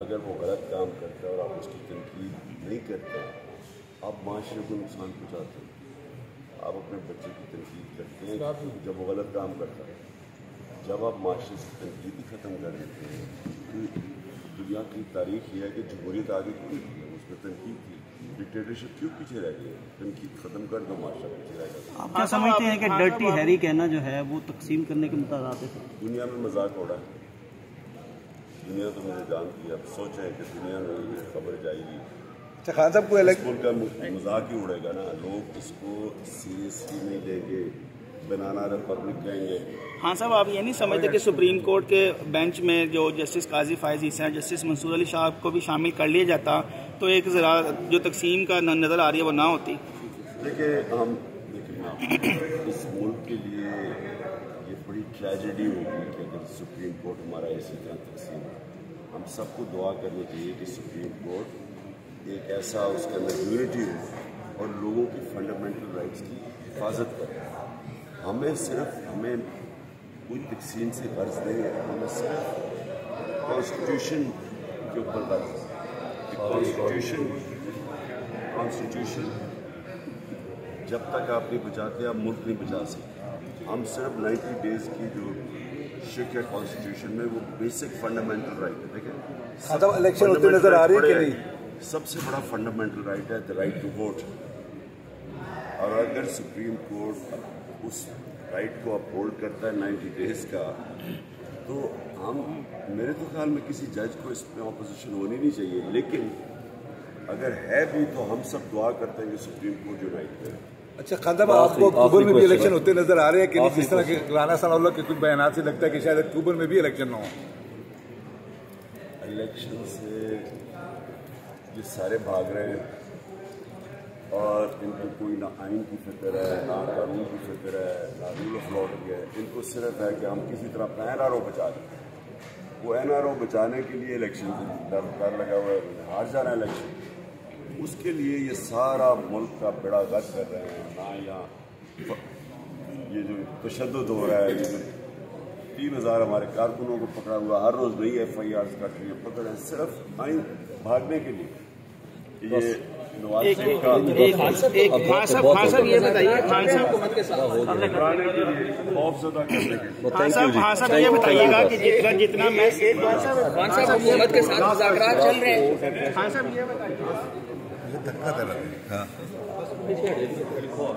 اگر وہ غلط کام کرتا ہے اور آپ اس کی تنقید نہیں کرتے آپ معاشرے کو نقصان پہنچاتے ہیں. آپ اپنے بچے کی تنقید کرتے ہیں جب وہ غلط کام کرتا ہے. جب آپ معاشرے سے تنقید ہی ختم کر دیتے ہیں تو دنیا کی تاریخ یہ ہے کہ جمہوریت آگے کیوں نہیں تھی, اس میں تنقید تھی. ڈکٹیٹرشپ کیوں پیچھے رہ گئی؟ تنقید ختم کر دو, معاشرہ پیچھے رہ گا. آپ کیا سمجھتے ہیں کہ ڈرٹی ہیری کہنا جو ہے وہ تقسیم کرنے کے مترادف ہے؟ دنیا میں مذاق ہو رہا ہے. دنیا تو مجھے جانتی ہے. اب سوچیں کہ دنیا میں یہ خبر جائے گی. خان صاحب کو ملک کا مذاق ہی اڑے گا نا. لوگ اس کو سیریسلی نہیں لیں گے. بنانا ریپبلک کہیں گے. ہاں صاحب, آپ یہ نہیں سمجھتے کہ سپریم کورٹ کے بینچ میں جو جسٹس قاضی فائز عیسی ہیں, جسٹس منصور علی شاہ کو بھی شامل کر لیا جاتا تو ایک ذرا جو تقسیم کا نظر آ رہی ہے وہ نہ ہوتی؟ دیکھیں ہم اس ملک کے لیے یہ بڑی ٹریجڈی ہوگی کہ اگر سپریم کورٹ ہمارا اسی طرح تقسیم ہے. ہم سب کو دعا کرنی چاہیے کہ سپریم کورٹ ایک ایسا اس کے اندر یونٹی ہو اور لوگوں کی فنڈامنٹل رائٹس کی حفاظت کرے. ہمیں کوئی تقسیم سے غرض نہیں ہے. ہمیں صرف کانسٹیٹیوشن کے اوپر غرض ہے. کانسٹیٹیوشن جب تک آپ نہیں بچاتے آپ ملک نہیں بچا سکتے. ہم صرف 90 days کی جو شک ہے کانسٹیٹیوشن میں وہ بیسک فنڈامنٹل رائٹ ہے. دیکھیں الیکشن ہوتے نظر آ رہی ہے کہ نہیں؟ سب سے بڑا فنڈامنٹل رائٹ ہے رائٹ ٹو ووٹ. اور اگر سپریم کورٹ اس رائٹ کو اپہولڈ کرتا ہے 90 days کا, تو میرے تو خیال میں کسی جج کو اس میں اپوزیشن ہونی نہیں چاہیے. لیکن اگر ہے بھی تو ہم سب دعا کرتے ہیں کہ سپریم کورٹ یونائٹ کرے. اچھا خان صاحب, آپ کو اکتوبر میں بھی الیکشن ہوتے نظر آ رہے ہیں کہ نہیں؟ جس طرح کے رانا ثناء اللہ کے کچھ بیانات سے لگتا ہے کہ شاید اکتوبر میں بھی الیکشن نہ ہو. الیکشن سے یہ سارے بھاگ رہے ہیں اور ان کو کوئی نہ آئین کی فکر ہے, نہ قانون کی فکر ہے, نہ رول آف لا کی ہے. ان کو صرف ہے کہ ہم کسی طرح اپنا NRO بچا لیں. وہ NRO بچانے کے لیے الیکشن ڈر لگا ہوا ہے, ہار جانا ہے الیکشن. اس کے لیے یہ سارا ملک کا بیڑا غرق کر رہے ہیں. نہ یہاں یہ جو تشدد ہو رہا ہے, یہ جو 3000 ہمارے کارکنوں کو پکڑا ہوا, ہر روز نئی FIRs کٹ رہی ہے, پکڑ ہے صرف آئین بھاگنے کے لیے. یہ خان صاحب یہ بتائیے, بتائیے گا کہ جتنا میں حکومت کے ساتھ مذاکرات چل رہے ہیں, خان صاحب یہ بتائیے